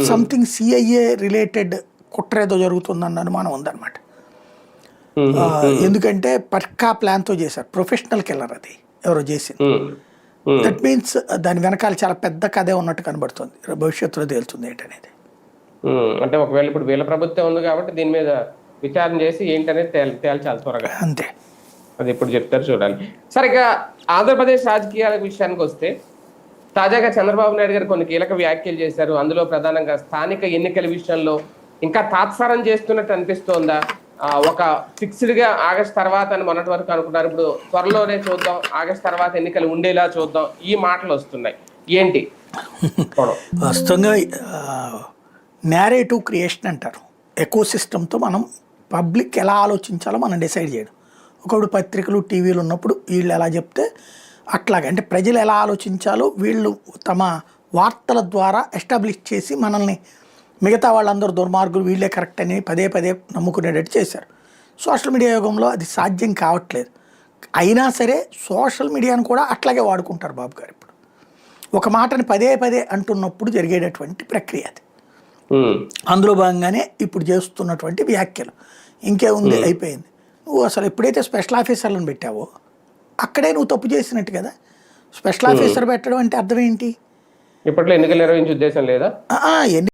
Something CIA related కుట్ర ఏదో జరుగుతుందన్న అనుమానం ఉందన్నమాట. ఎందుకంటే పక్కా ప్లాన్తో చేశారు, ప్రొఫెషనల్ కిల్లర్ అది ఎవరో చేసింది. దట్ మీన్స్ దాని వెనకాల చాలా పెద్ద కథే ఉన్నట్టు కనబడుతుంది. భవిష్యత్తులో తేలుతుంది ఏంటనేది. అంటే ఒకవేళ ఇప్పుడు వీళ్ళ ప్రభుత్వం ఉంది కాబట్టి దీని మీద విచారణ చేసి ఏంటనేది తేల్చాలి త్వరగా. అంతే, అది ఇప్పుడు చెప్తారు చూడాలి. సరే, ఇక ఆంధ్రప్రదేశ్ రాజకీయాల విషయానికి వస్తే తాజాగా చంద్రబాబు నాయుడు గారు కొన్ని కీలక వ్యాఖ్యలు చేశారు. అందులో ప్రధానంగా స్థానిక ఎన్నికల విషయంలో ఇంకా తాత్సారం చేస్తున్నట్టు అనిపిస్తోందా? ఒక ఫిక్స్డ్ గా ఆగస్ట్ తర్వాత అని మొన్నటి వరకు అనుకున్నారు, ఇప్పుడు త్వరలోనే చూద్దాం, ఆగస్ట్ తర్వాత ఎన్నికలు ఉండేలా చూద్దాం, ఈ మాటలు వస్తున్నాయి. ఏంటి వాస్తవంగా నేరేటివ్ క్రియేషన్ అంటారు. ఎకో సిస్టమ్తో మనం పబ్లిక్ ఎలా ఆలోచించాలో మనం డిసైడ్ చేయడం. ఒకప్పుడు పత్రికలు టీవీలు ఉన్నప్పుడు వీళ్ళు ఎలా చెప్తే అట్లాగే, అంటే ప్రజలు ఎలా ఆలోచించాలో వీళ్ళు తమ వార్తల ద్వారా ఎస్టాబ్లిష్ చేసి మనల్ని మిగతా వాళ్ళందరూ దుర్మార్గులు, వీళ్ళే కరెక్ట్ అని పదే పదే నమ్ముకునేటట్టు చేశారు. సోషల్ మీడియా యుగంలో అది సాధ్యం కావట్లేదు. అయినా సరే సోషల్ మీడియాను కూడా అట్లాగే వాడుకుంటారు బాబు గారు. ఇప్పుడు ఒక మాటని పదే పదే అంటున్నప్పుడు జరిగేటటువంటి ప్రక్రియ అది. అందులో భాగంగానే ఇప్పుడు చేస్తున్నటువంటి వ్యాఖ్యలు. ఇంకేముంది, అయిపోయింది. నువ్వు అసలు ఎప్పుడైతే స్పెషల్ ఆఫీసర్లను పెట్టావో అక్కడే నువ్వు తప్పు చేసినట్టు కదా. స్పెషల్ ఆఫీసర్ పెట్టడం అంటే అర్థం ఏంటి? ఇప్పట్లో ఎన్నికలు నిర్వహించే ఉద్దేశం లేదా?